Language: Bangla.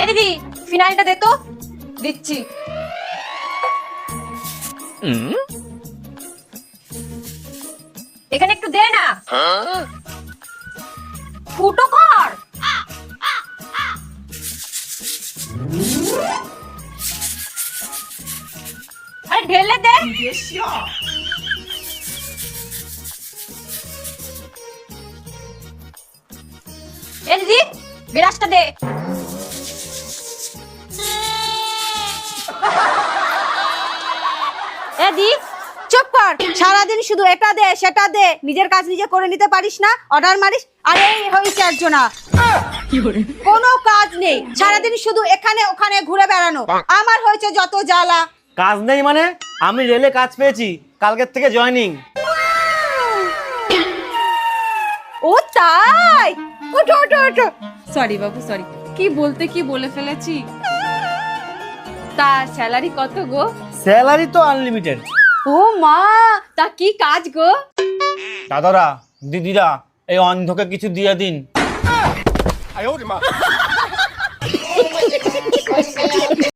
এই দিদি ফিনাইলটা দে তো। দিচ্ছি। এখানে একটু দে না। ফুটো কর। আরে ঢেলে দে। এই দিদি বিরাজটা দে। এদি চুপ কর, সারাদিন শুধু এটা দে সেটা দে, নিজের কাজ নিজে করে নিতে পারিস না, অর্ডার মারিস। আরে এই হয়েছে একজনা, কোনো কাজ নেই, সারাদিন শুধু এখানে ওখানে ঘুরে বেড়ানো। আমার হয়েছে যত জ্বালা। কাজ নেই মানে? আমি রেলে কাজ পেয়েছি, কালকের থেকে জয়েনিং। ও তাই? ওঠো ওঠো ওঠো। সরি বাবু সরি, কি বলতে কি বলে ফেলেছি। তা স্যালারি কত গো? স্যালারি তো আনলিমিটেড। ও মা, তা কি কাজ গো? দাদারা দিদিরা এই অন্ধকে কিছু দিয়ে দিন।